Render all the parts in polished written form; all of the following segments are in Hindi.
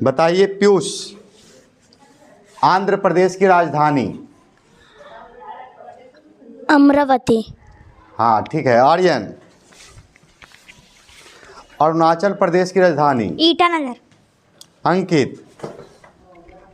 बताइए पीयूष, आंध्र प्रदेश की राजधानी। अमरावती। हाँ ठीक है। आर्यन, अरुणाचल प्रदेश की राजधानी। ईटानगर। अंकित,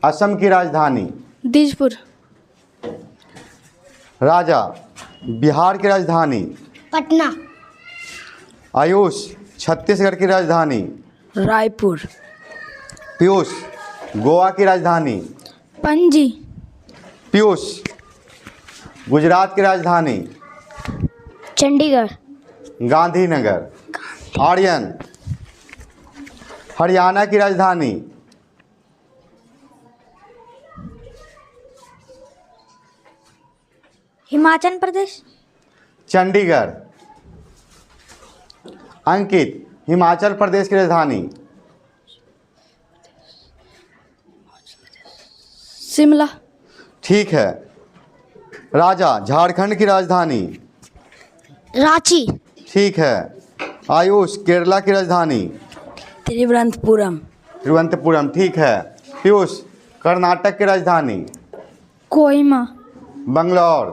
असम की राजधानी। दिसपुर। राजा, बिहार की राजधानी। पटना। आयुष, छत्तीसगढ़ की राजधानी। रायपुर। पीयूष, गोवा की राजधानी। पणजी। पीयूष, गुजरात की राजधानी। चंडीगढ़। गांधीनगर। आर्यन, हरियाणा की राजधानी। हिमाचल प्रदेश। चंडीगढ़। अंकित, हिमाचल प्रदेश की राजधानी। शिमला। ठीक है। राजा, झारखंड की राजधानी। रांची। ठीक है। आयुष, केरला की राजधानी। तिरुवनंतपुरम। तिरुवनंतपुरम। ठीक है। पीयूष, कर्नाटक की राजधानी। कोहिमा। बंगलौर।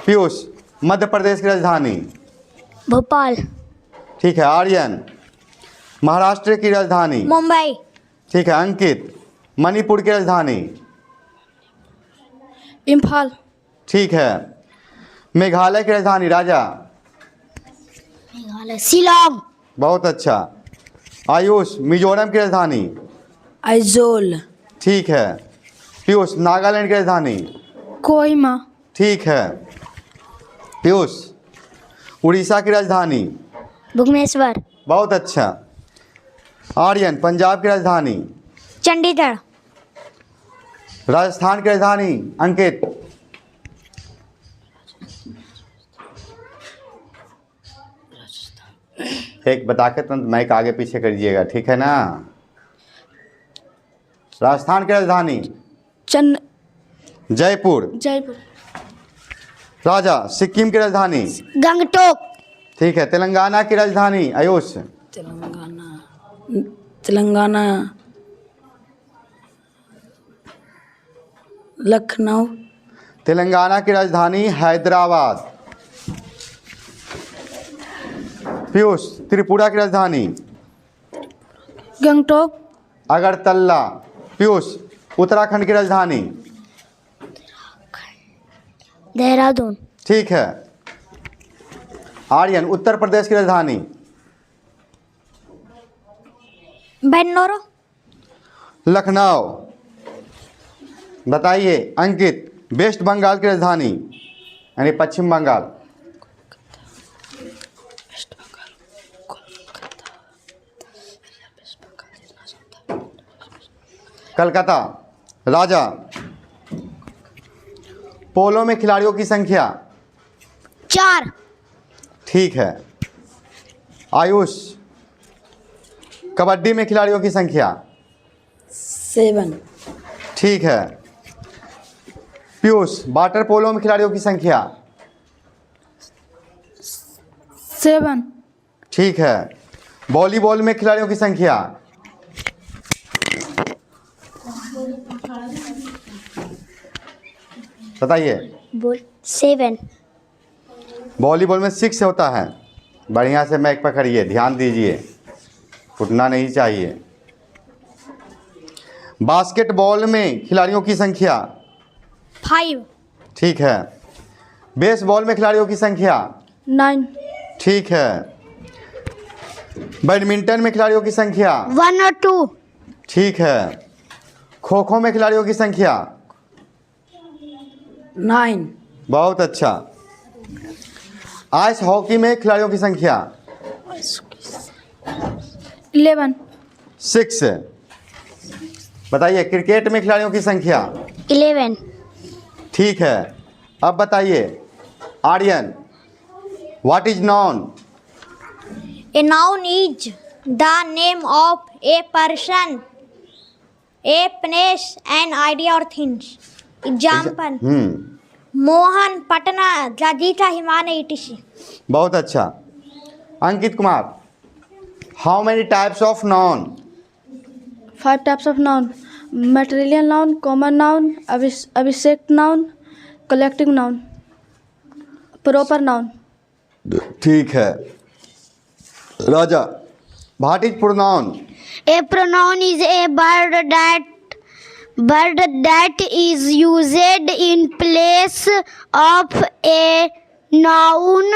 पीयूष, मध्य प्रदेश की राजधानी। भोपाल। ठीक है। आर्यन, महाराष्ट्र की राजधानी। मुंबई। ठीक है। अंकित, मणिपुर की राजधानी। इम्फाल। ठीक है। मेघालय की राजधानी। राजा, मेघालय। शिलोंग। बहुत अच्छा। आयुष, मिजोरम की राजधानी। आइजोल। ठीक है। पीयूष, नागालैंड की राजधानी। कोहिमा। ठीक है। पीयूष, उड़ीसा की राजधानी। भुवनेश्वर। बहुत अच्छा। आर्यन, पंजाब की राजधानी। चंडीगढ़। राजस्थान की राजधानी। अंकित, एक बता के तुरंत माइक आगे पीछे करिएगा, ठीक है ना। राजस्थान की राजधानी। जयपुर। जयपुर। राजा, सिक्किम की राजधानी। गंगटोक। ठीक है। तेलंगाना की राजधानी। आयुष, तेलंगाना। लखनऊ। तेलंगाना की राजधानी हैदराबाद। पीयूष, त्रिपुरा की राजधानी। गंगटोक। अगरतला। पीयूष, उत्तराखंड की राजधानी। देहरादून। ठीक है। आर्यन, उत्तर प्रदेश की राजधानी। बेंगलुरु। लखनऊ। बताइए अंकित, वेस्ट बंगाल की राजधानी यानी पश्चिम बंगाल। कलकत्ता। राजा, पोलो में खिलाड़ियों की संख्या। 4। ठीक है। आयुष, कबड्डी में खिलाड़ियों की संख्या। 7। ठीक है। पीयूष, वाटर पोलो में खिलाड़ियों की संख्या। 7। ठीक है। वॉलीबॉल में खिलाड़ियों की संख्या। बताइए। 7। वॉलीबॉल में 6 होता है। बढ़िया से मैक पकड़िए, ध्यान दीजिए, फुटना नहीं चाहिए। बास्केटबॉल में खिलाड़ियों की संख्या। 5। ठीक है। बेसबॉल में खिलाड़ियों की संख्या। 9। ठीक है। बैडमिंटन में खिलाड़ियों की संख्या। 1 और 2। ठीक है। खो खो में खिलाड़ियों की संख्या। 9। बहुत अच्छा। आइस हॉकी में खिलाड़ियों की संख्या। 11। 6। बताइए क्रिकेट में खिलाड़ियों की संख्या। 11। ठीक है। अब बताइए Aryan, what is noun. A noun is the name of a person, a place, an idea or things. Example: Mohan, Patna, Rajita, Himane, etc. बहुत अच्छा। Ankit Kumar, how many types of noun? 5 types of noun. Material noun, common noun, abstract noun, collective noun, proper noun. ठीक है। Raja, what is pronoun? A pronoun is a word that is used in place of a noun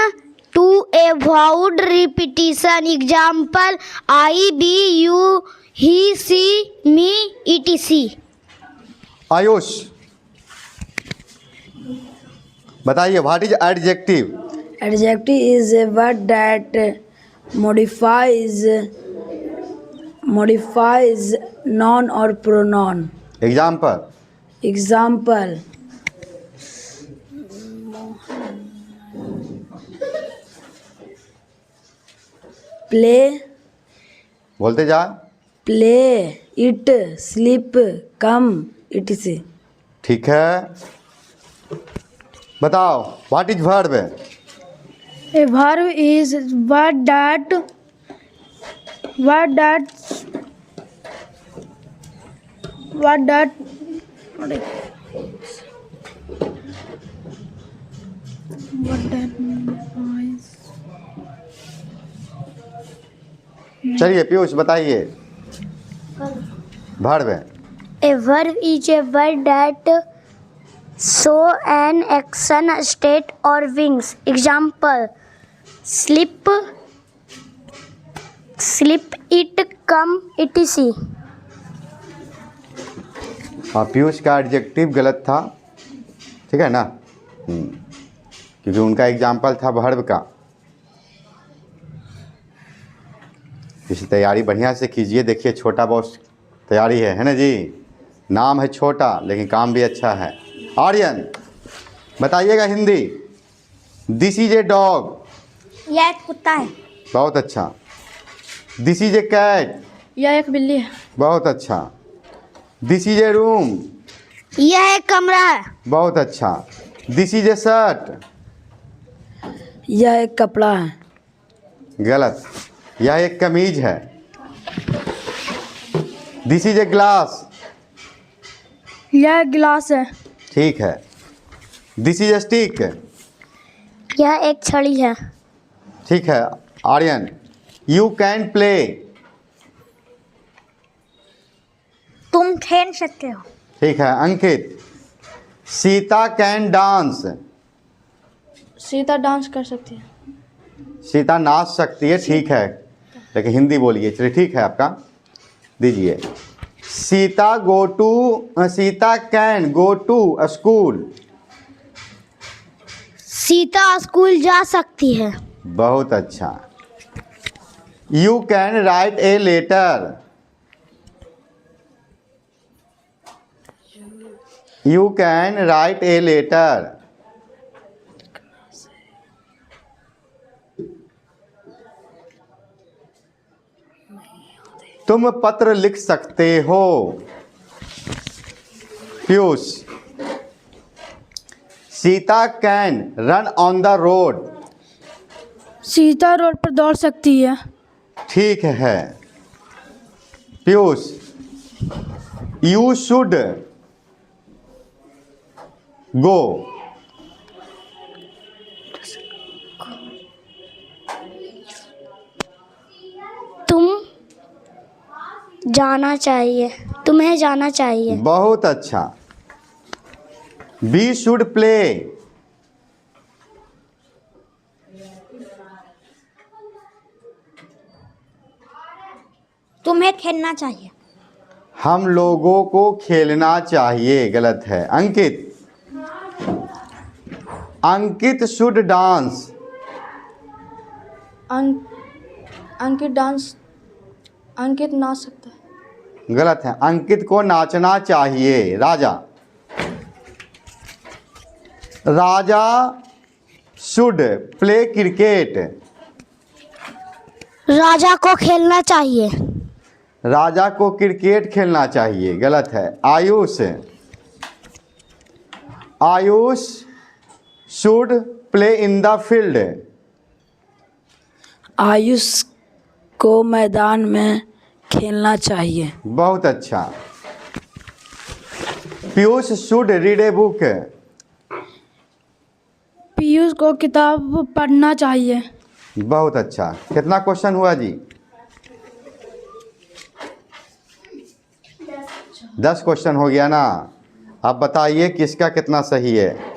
to avoid repetition. Example: I, we, you, he, she, me, etc. Ayush, बताइए what is adjective? Adjective is a word that modifies noun or pronoun. Example? Example: play, बोलते जा। play, eat, sleep, come, etc. ठीक है, बताओ what is verb? A verb is word that चलिए पीयूष बताइए verb. A verb is a word that show an action, state, or wings. Example: sleep, eat, come, etc. हाँ, पीयूष का एडजेक्टिव गलत था, ठीक है ना? क्योंकि उनका एग्जाम्पल था वर्ब का। इसी तैयारी बढ़िया से कीजिए। देखिए छोटा बहुत तैयारी है ना जी? नाम है छोटा लेकिन काम भी अच्छा है। आर्यन बताइएगा Hindi. This is a dog. यह एक कुत्ता है। बहुत अच्छा। This is a cat. यह एक बिल्ली है। बहुत अच्छा। This is a room. यह एक कमरा है। बहुत अच्छा। This is a shirt. यह एक कपड़ा है। गलत, यह एक कमीज है। This is a glass. यह एक गिलास है। ठीक है। This is a stick. यह एक छड़ी है। ठीक है। Aryan, you can play. तुम खेल सकते हो। ठीक है। Ankit, Sita can dance. Sita dance कर सकती है। सीता नाच सकती है, ठीक है, लेकिन हिंदी बोलिए। चलिए ठीक है, आपका दीजिए। Sita can go to school. Sita school जा सकती है। बहुत अच्छा। You can write a letter. You can write a letter. तुम पत्र लिख सकते हो। Piyush, Sita can run on the road. Sita road पर दौड़ सकती है। ठीक है। Piyush, you should go. तुम्हें जाना चाहिए। बहुत अच्छा। We should play. तुम्हें खेलना चाहिए। हम लोगों को खेलना चाहिए। गलत है। अंकित शुड डांस। अंकित नाच सकता है। गलत है। अंकित को नाचना चाहिए। राजा शुड प्ले क्रिकेट। राजा को खेलना चाहिए। राजा को क्रिकेट खेलना चाहिए। गलत है। Ayush should play in the field. Ayush को मैदान में खेलना चाहिए। बहुत अच्छा। Piyush should read a book. Piyush को किताब पढ़ना चाहिए। बहुत अच्छा। कितना क्वेश्चन हुआ जी? 10 क्वेश्चन हो गया ना। अब बताइए किसका कितना सही है।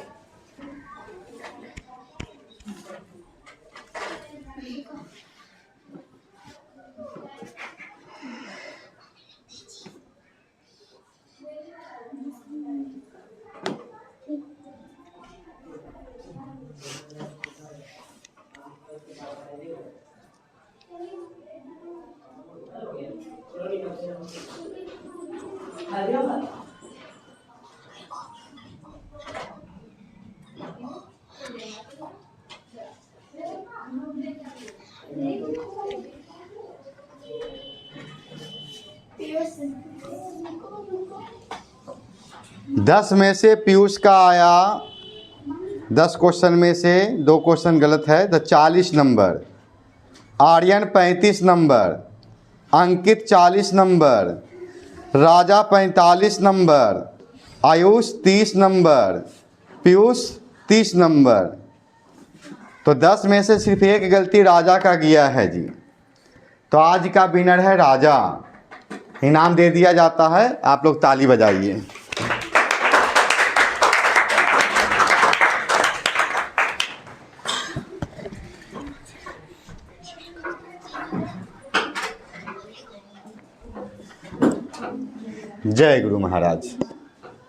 दस में से पीयूष का आया 10 क्वेश्चन में से 2 क्वेश्चन गलत है तो 40 नंबर, आर्यन 35 नंबर, अंकित 40 नंबर, राजा 45 number, Ayush 30 number, Piyush 30 number. तो 10 में से सिर्फ एक गलती राजा का गया है जी। तो आज का विनर है राजा। इनाम दे दिया जाता है, आप लोग ताली बजाइए। जय गुरु महाराज।